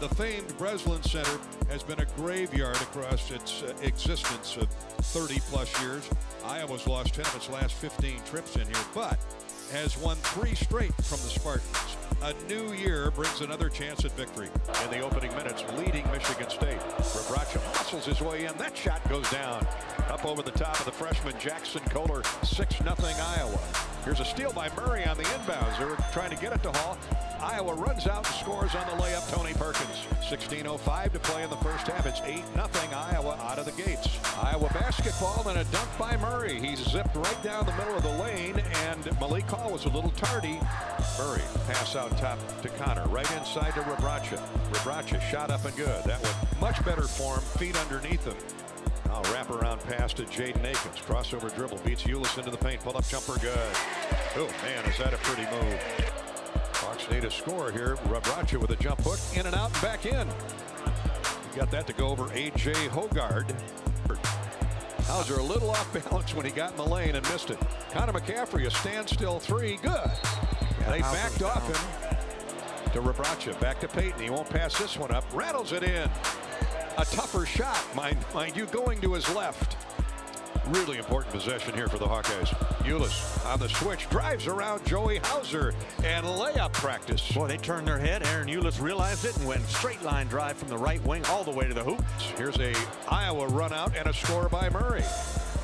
The famed Breslin Center has been a graveyard across its existence of 30-plus years. Iowa's lost 10 of its last 15 trips in here, but has won 3 straight from the Spartans. A new year brings another chance at victory. In the opening minutes, leading Michigan State. Rebraca muscles his way in. That shot goes down. Up over the top of the freshman Jackson Kohler, 6-0 Iowa. Here's a steal by Murray on the inbounds. They were trying to get it to Hall. Iowa runs out and scores on the layup, Tony Perkins. 16:05 to play in the first half. It's 8-0 Iowa out of the gates. Iowa basketball and a dunk by Murray. He zipped right down the middle of the lane, and Malik Hall was a little tardy. Murray pass out top to Connor, right inside to Rebraca. Rebraca shot up and good. That was much better form, feet underneath him. Now wrap around pass to Jaden Akins. Crossover dribble, beats Ulis into the paint. Pull up jumper, good. Oh man, is that a pretty move. Hawks need a score here. Rebraca with a jump hook, in and out and back in. He got that to go over A.J. Hogard. Hauser a little off balance when he got in the lane and missed it. Connor McCaffrey, a standstill 3, good. Yeah, they backed off him to Rebraca. Back to Payton. He won't pass this one up. Rattles it in. A tougher shot, mind you, going to his left. Really important possession here for the Hawkeyes. Ulis on the switch, drives around Joey Hauser, and layup practice. Boy, they turned their head. Aaron Ulis realized it and went straight line drive from the right wing all the way to the hoop. Here's a Iowa run out and a score by Murray.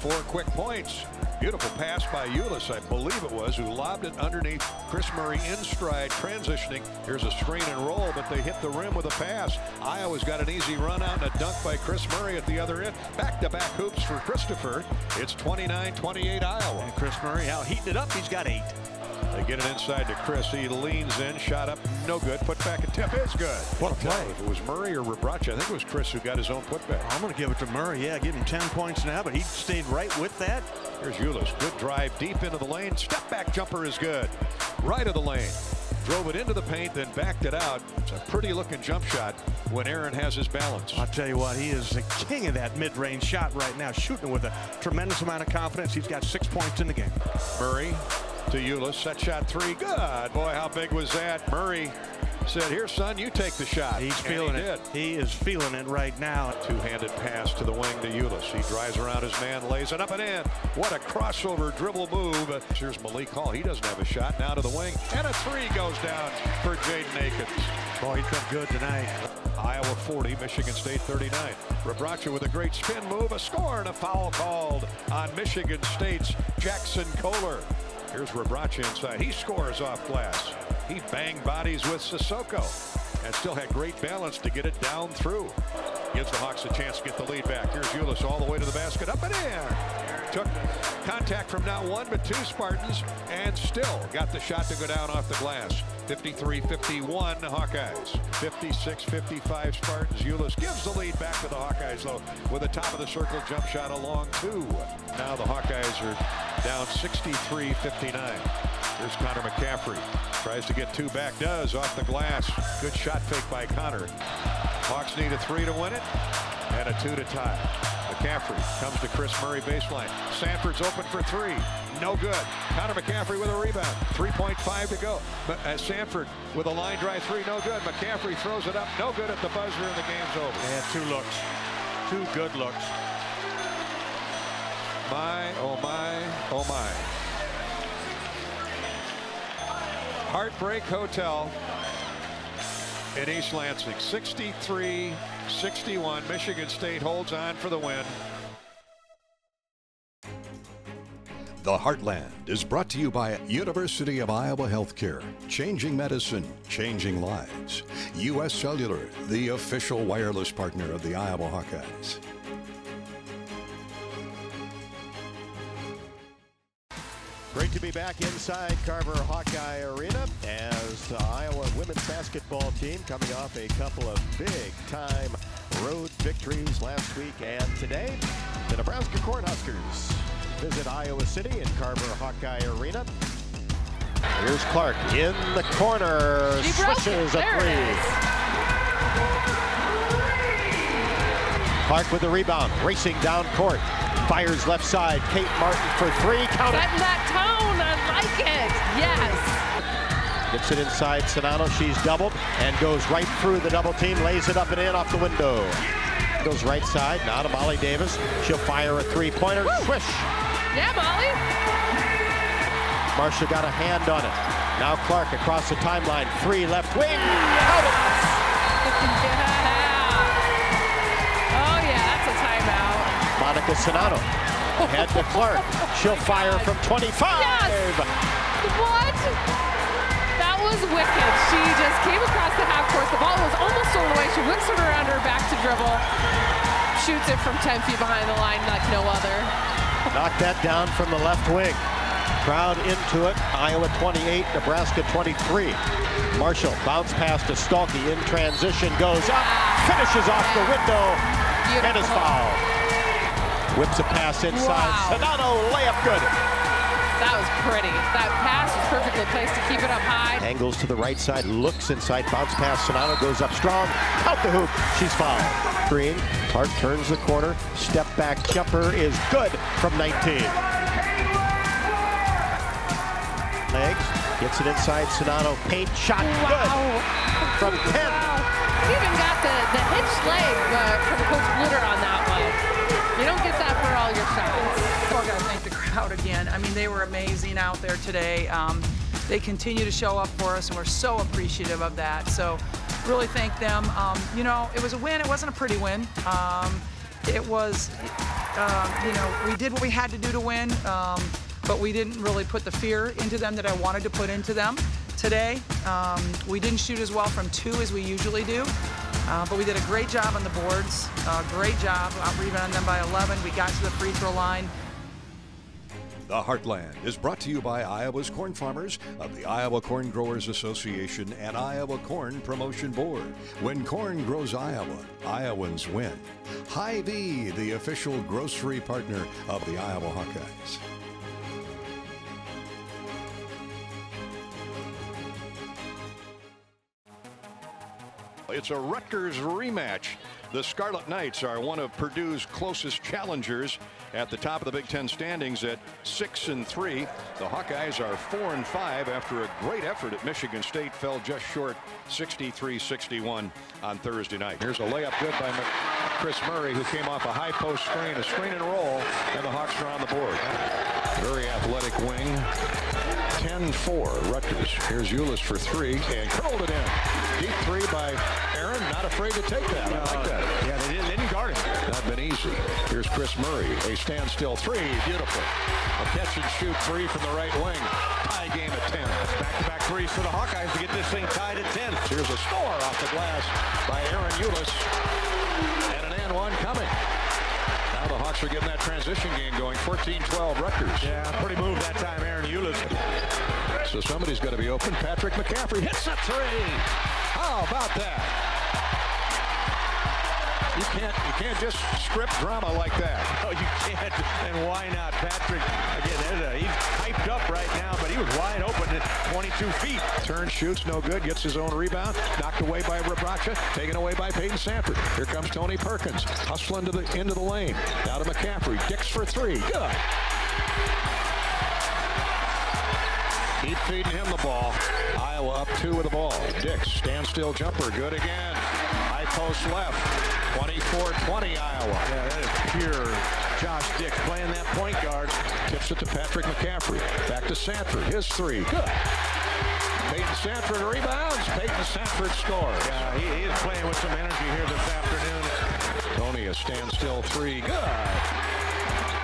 4 quick points. Beautiful pass by Ulis, I believe it was, who lobbed it underneath Chris Murray in stride, transitioning. Here's a screen and roll, but they hit the rim with a pass. Iowa's got an easy run out and a dunk by Chris Murray at the other end. Back-to-back hoops for Christopher. It's 29-28 Iowa. And Chris Murray out heating it up. He's got 8. They get it inside to Chris. He leans in, shot up, no good. Put back and tip is good. What a play. If it was Murray or Rebraca, I think it was Chris who got his own putback. I'm going to give it to Murray. Yeah, give him 10 points now, but he stayed right with that. Here's Ulis. Good drive deep into the lane. Step back jumper is good. Right of the lane. Drove it into the paint, then backed it out. It's a pretty looking jump shot when Aaron has his balance. I'll tell you what, he is the king of that mid-range shot right now, shooting with a tremendous amount of confidence. He's got 6 points in the game. Murray to Ulis. Set shot 3. Good. Boy, how big was that? Murray said, here, son, you take the shot. He's feeling it. He is feeling it right now. Two-handed pass to the wing to Ulis. He drives around his man, lays it up and in. What a crossover dribble move. Here's Malik Hall. He doesn't have a shot. Now to the wing. And a 3 goes down for Jaden Akins. Boy, he's been good tonight. Iowa 40, Michigan State 39. Rebraca with a great spin move, a score, and a foul called on Michigan State's Jackson Kohler. Here's Rebraca inside. He scores off glass. He banged bodies with Sissoko and still had great balance to get it down through. Gives the Hawks a chance to get the lead back. Here's Ulis all the way to the basket, up and in. Took contact from not 1 but 2 Spartans and still got the shot to go down off the glass. 53-51 Hawkeyes. 56-55 Spartans. Ulis gives the lead back to the Hawkeyes though with a top of the circle jump shot along 2. Now the Hawkeyes are down 63-59. Here's Connor McCaffrey. Tries to get 2 back, does off the glass. Good shot fake by Connor. Hawks need a 3 to win it and a 2 to tie. McCaffrey comes to Chris Murray baseline. Sanford's open for 3. No good. Connor McCaffrey with a rebound. 3.5 to go. But Sanford with a line drive 3, no good. McCaffrey throws it up, no good at the buzzer, and the game's over. They had 2 looks. 2 good looks. My, oh my, oh my. Heartbreak Hotel in East Lansing. 63-61. Michigan State holds on for the win. The Heartland is brought to you by University of Iowa Healthcare. Changing medicine, changing lives. U.S. Cellular, the official wireless partner of the Iowa Hawkeyes. Great to be back inside Carver Hawkeye Arena as the Iowa women's basketball team coming off a couple of big-time road victories last week and today. The Nebraska Cornhuskers visit Iowa City in Carver Hawkeye Arena. Here's Clark in the corner, swishes a 3. Clark with the rebound, racing down court. Fires left side, Kate Martin for 3, count it. Setting that tone, I like it, yes. Gets it inside Czinano. She's doubled and goes right through the double team. Lays it up and in off the window. Goes right side. Now to Molly Davis. She'll fire a three-pointer. Swish. Yeah, Molly. Marcia got a hand on it. Now Clark across the timeline. Three left wing. Out it. Yeah. Oh, yeah, that's a timeout. Monika Czinano. Head to Clark. She'll fire from 25. Yes. What? That was wicked. She just came across the half course. The ball was almost stolen away. She whips it around her back to dribble. Shoots it from 10 feet behind the line like no other. Knocked that down from the left wing. Crowd into it. Iowa 28, Nebraska 23. Marshall bounce pass to Stalkey in transition. Goes up. Finishes off the window. Beautiful. And is fouled. Whips a pass inside. Wow. Czinano, layup good. That was pretty. That pass was perfectly placed to keep it up high. Angles to the right side, looks inside, bounce pass. Czinano goes up strong. Out the hoop. She's fouled. Green. Clark turns the corner. Step back jumper is good from 19. Legs. Gets it inside. Czinano. Paint shot. Wow. Good from 10. Wow. He even got the hitched leg from Coach Bluter on that one. You don't get that for all your shots. Well, I got to thank the crowd again. I mean, they were amazing out there today. They continue to show up for us, and we're so appreciative of that. So really thank them. You know, it was a win. It wasn't a pretty win. It was, you know, we did what we had to do to win, but we didn't really put the fear into them that I wanted to put into them today. We didn't shoot as well from 2 as we usually do. But we did a great job on the boards, great job out-rebounding them by 11. We got to the free throw line. The Heartland is brought to you by Iowa's corn farmers of the Iowa Corn Growers Association and Iowa Corn Promotion Board. When corn grows Iowa, Iowans win. Hy-Vee, the official grocery partner of the Iowa Hawkeyes. It's a Rutgers rematch. The Scarlet Knights are one of Purdue's closest challengers at the top of the Big Ten standings at 6-3. The Hawkeyes are 4-5 after a great effort at Michigan State. Fell just short 63-61 on Thursday night. Here's a layup good by Chris Murray, who came off a high post screen, a screen and roll, and the Hawks are on the board. Very athletic wing. 10-4 Rutgers. Here's Ulis for 3 and curled it in. Deep 3 by Aaron. Not afraid to take that. I like that. Yeah, they didn't guard him. Not been easy. Here's Chris Murray. A standstill 3. Beautiful. A catch and shoot 3 from the right wing. Tie game at 10. Back-to-back threes for the Hawkeyes to get this thing tied at 10. Here's a score off the glass by Aaron Ulis. And an and one coming. Now the Hawks are getting that transition game going. 14-12 Rutgers. Yeah, pretty move that time, Aaron Ulis. So somebody's got to be open. Patrick McCaffrey hits a 3. How about that? You can't just script drama like that. No, you can't. And why not? Patrick, again, he's hyped up right now, but he was wide open at 22 feet. Turn, shoots, no good. Gets his own rebound. Knocked away by Rabracha. Taken away by Peyton Sanford. Here comes Tony Perkins. Hustling into the lane. Now to McCaffrey. Dix for 3. Good. Keep feeding him the ball. Iowa up 2 with the ball. Dix, standstill jumper. Good again. High post left. 24-20 Iowa. Yeah, that is pure Josh Dix playing that point guard. Tips it to Patrick McCaffrey. Back to Sanford. His 3. Good. Peyton Sanford rebounds. Peyton Sanford scores. Yeah, he is playing with some energy here this afternoon. Tony, a standstill 3. Good.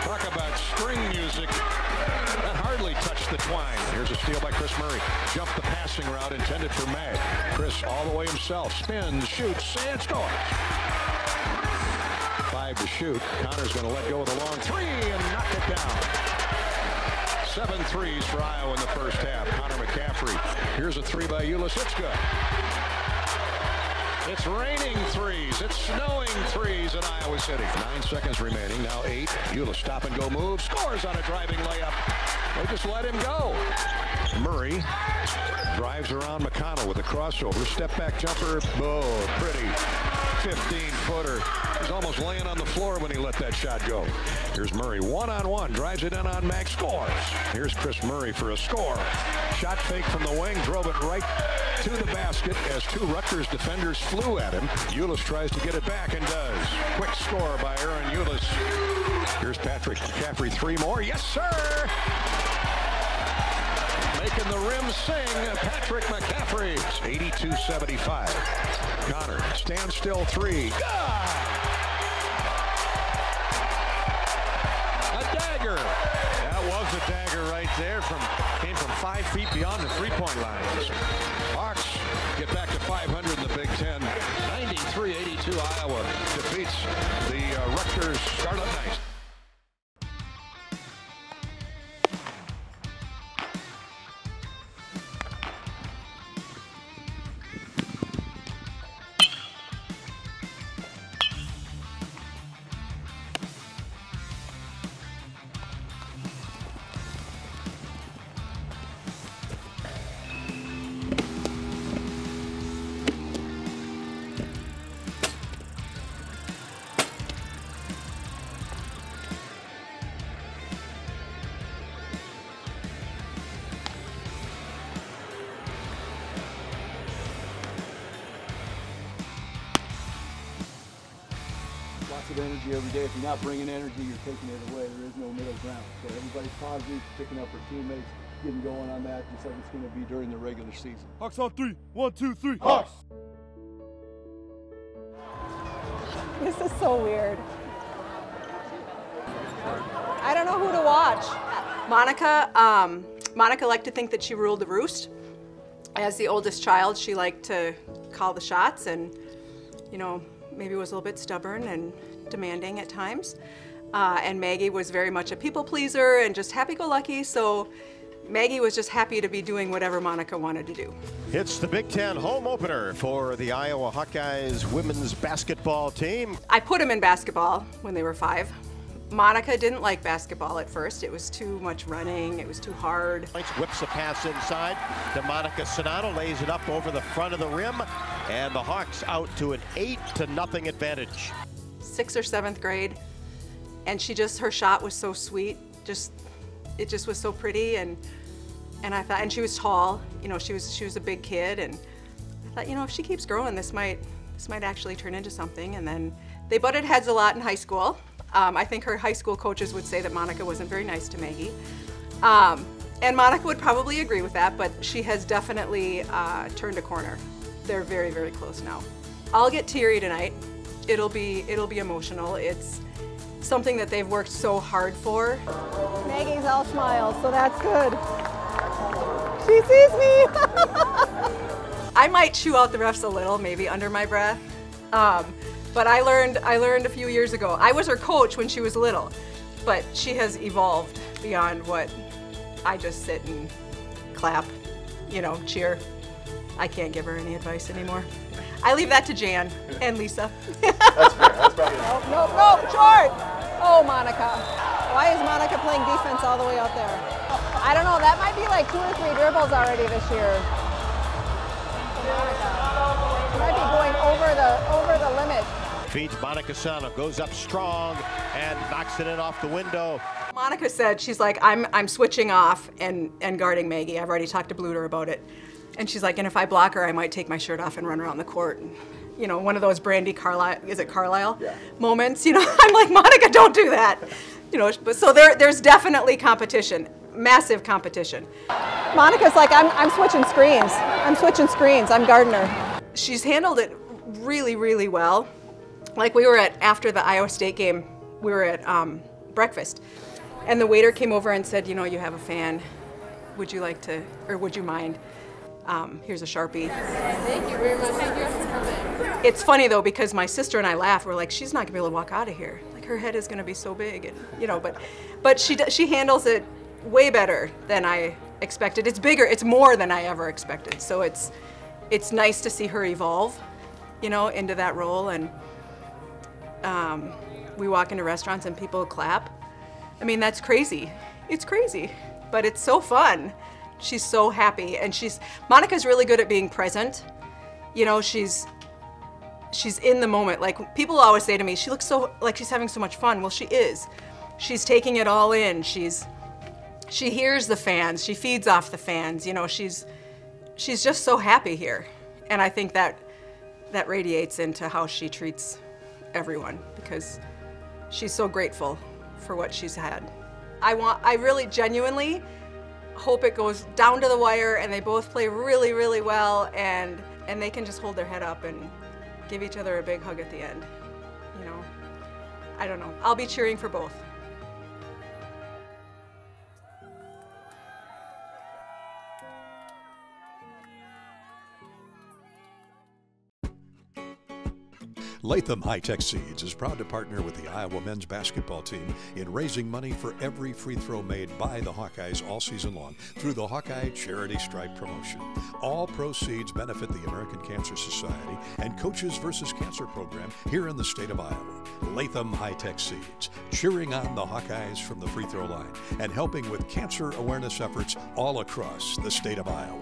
Talk about string music. That hardly touched the twine. Here's a steal by Chris Murray. Jumped the passing route intended for Mag. Chris all the way himself. Spins, shoots, and scores. 5 to shoot. Connor's going to let go of the long 3 and knock it down. 7 threes for Iowa in the first half. Connor McCaffrey. Here's a 3 by Ulis. It's good. It's raining 3s. It's snowing 3s in Iowa City. 9 seconds remaining. Now 8. Ulis stop and go move. Scores on a driving layup. They just let him go. Murray drives around McConnell with a crossover. Step back jumper. Oh, pretty. 15-footer. He's almost laying on the floor when he let that shot go. Here's Murray, one-on-one, drives it in on Max, scores. Here's Chris Murray for a score. Shot fake from the wing, drove it right to the basket as two Rutgers defenders flew at him. Ulis tries to get it back and does. Quick score by Aaron Ulis. Here's Patrick McCaffrey, three more. Yes, sir! Making the rim sing, Patrick McCaffrey. 82-75. Connor, standstill three. A dagger. That was a dagger right there. Came from 5 feet beyond the three-point line. Hawks get back to 500 in the Big Ten. 93-82 Iowa defeats the Rutgers Scarlet Knights. Lots of energy every day. If you're not bringing energy, you're taking it away. There is no middle ground. So everybody's positive, picking up their teammates, getting going on that, just like it's going to be during the regular season. Hawks on three. 1, 2, 3. Hawks! This is so weird. I don't know who to watch. Monika liked to think that she ruled the roost. As the oldest child, she liked to call the shots and, you know, maybe was a little bit stubborn and demanding at times. And Maggie was very much a people pleaser and just happy-go-lucky, so Maggie was just happy to be doing whatever Monika wanted to do. It's the Big Ten home opener for the Iowa Hawkeyes women's basketball team. I put them in basketball when they were 5. Monika didn't like basketball at first. It was too much running, it was too hard. Whips a pass inside to Monika. Czinano lays it up over the front of the rim, and the Hawks out to an 8-0 advantage. 6th or 7th grade, and her shot was so sweet. It just was so pretty, and I thought, and she was tall. You know, she was a big kid, and I thought, you know, if she keeps growing, this might actually turn into something. And then they butted heads a lot in high school. I think her high school coaches would say that Monika wasn't very nice to Maggie. And Monika would probably agree with that, but she has definitely turned a corner. They're very, very close now. I'll get teary tonight. It'll be emotional. It's something that they've worked so hard for. Maggie's all smiles, so that's good. She sees me. I might chew out the refs a little, maybe under my breath. But I learned a few years ago. I was her coach when she was little, but she has evolved beyond what I just sit and clap, you know, cheer. I can't give her any advice anymore. I leave that to Jan and Lisa. That's fair. That's probably nope, short. Oh, Monika. Why is Monika playing defense all the way out there? I don't know. That might be like 2 or 3 dribbles already this year. Monika. She might be going over the limit. Feeds Monika Czinano, goes up strong and knocks it in off the window. Monika said, she's like, I'm switching off and guarding Maggie. I've already talked to Bluter about it. And she's like, and if I block her, I might take my shirt off and run around the court. And, you know, one of those Brandy Carlisle, is it Carlisle? Yeah. Moments, you know, I'm like, Monika, don't do that. You know, but so there's definitely competition, massive competition. Monika's like, I'm switching screens. I'm switching screens. I'm guarding her. She's handled it really, really well. Like after the Iowa State game, we were at breakfast, and the waiter came over and said, you know, you have a fan. Would you like to, or would you mind? Here's a Sharpie. Thank you very much. Thank you for coming. It's funny though, because my sister and I laugh. We're like, she's not gonna be able to walk out of here. Like her head is gonna be so big, and you know. But she handles it way better than I expected. It's bigger. It's more than I ever expected. So it's nice to see her evolve, you know, into that role. And we walk into restaurants and people clap. I mean, that's crazy. It's crazy, but it's so fun. She's so happy, and Monika's really good at being present. You know, she's in the moment. Like, people always say to me, she looks so like she's having so much fun. Well, she is. She's taking it all in. She hears the fans. She feeds off the fans. You know, she's just so happy here. And I think that radiates into how she treats everyone, because she's so grateful for what she's had. I really genuinely hope it goes down to the wire and they both play really, really well, and they can just hold their head up and give each other a big hug at the end. You know, I don't know. I'll be cheering for both. Latham High-Tech Seeds is proud to partner with the Iowa men's basketball team in raising money for every free throw made by the Hawkeyes all season long through the Hawkeye Charity Stripe promotion. All proceeds benefit the American Cancer Society and Coaches vs. Cancer program here in the state of Iowa. Latham High-Tech Seeds, cheering on the Hawkeyes from the free throw line and helping with cancer awareness efforts all across the state of Iowa.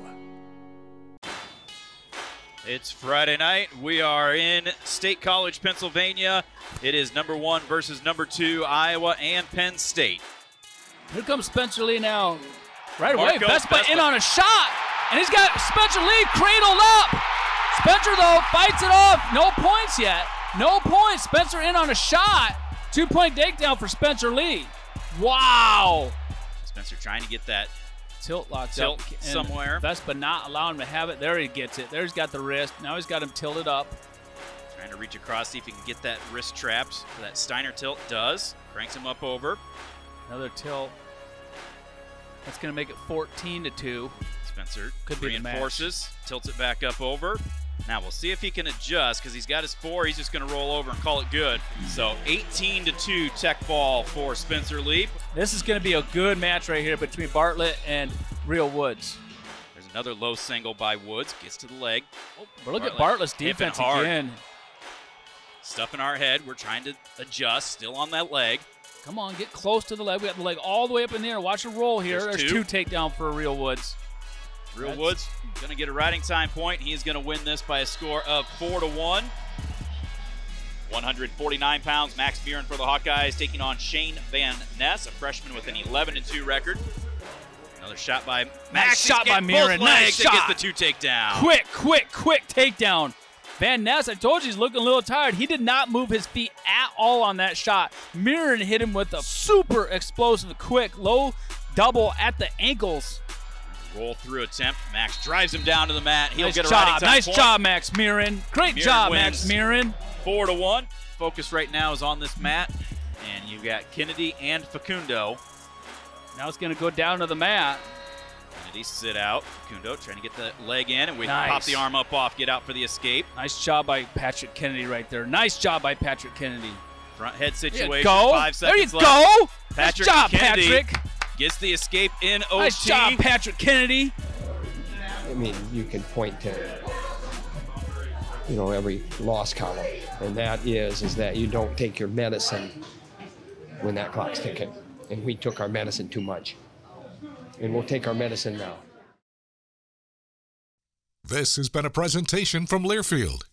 It's Friday night. We are in State College, Pennsylvania. It is number 1 versus number 2, Iowa and Penn State. Here comes Spencer Lee now. Right away, Vespa in on a shot. And he's got Spencer Lee cradled up. Spencer, though, fights it off. No points yet. No points. Spencer in on a shot. 2-point takedown for Spencer Lee. Wow. Spencer trying to get that tilt locked up somewhere. Vespa not allowing him to have it. There he gets it. There he's got the wrist. Now he's got him tilted up. Trying to reach across, see if he can get that wrist trapped. That Steiner tilt does. Cranks him up over. Another tilt. That's going to make it 14-2. Spencer reinforces, tilts it back up over. Now we'll see if he can adjust, because he's got his 4. He's just going to roll over and call it good. So 18-2 tech ball for Spencer Lee. This is going to be a good match right here between Bartlett and Real Woods. There's another low single by Woods. Gets to the leg. Oh, but look at Bartlett's defense again. Stuff in our head. We're trying to adjust. Still on that leg. Come on, get close to the leg. We got the leg all the way up in the air. Watch it roll here. There's 2 takedown for Real Woods. Real Woods going to get a riding time point. He's going to win this by a score of 4-1. 149 pounds, Max Buren for the Hawkeyes, taking on Shane Van Ness, a freshman with an 11-2 record. Another shot by Max. Nice shot by Buren. Nice shot. Gets the 2 takedown. Quick takedown. Van Ness, I told you he's looking a little tired. He did not move his feet at all on that shot. Buren hit him with a super explosive, quick, low double at the ankles. Roll through attempt. Max drives him down to the mat. He'll get a job. riding time Nice point. job, Max Buren. Great job, Max Buren. 4-1. Focus right now is on this mat. And you got Kennedy and Facundo. Now it's going to go down to the mat. Kennedy sit out. Facundo trying to get the leg in. And we pop the arm up off. Get out for the escape. Nice job by Patrick Kennedy right there. Nice job by Patrick Kennedy. Front head situation. Go. 5 seconds left. There you go. Patrick nice job, Kennedy Patrick. Gets the escape in OT. Nice job, Patrick Kennedy. I mean, you can point to, every loss column, and that is that you don't take your medicine when that clock's ticking. And we took our medicine too much. And we'll take our medicine now. This has been a presentation from Learfield,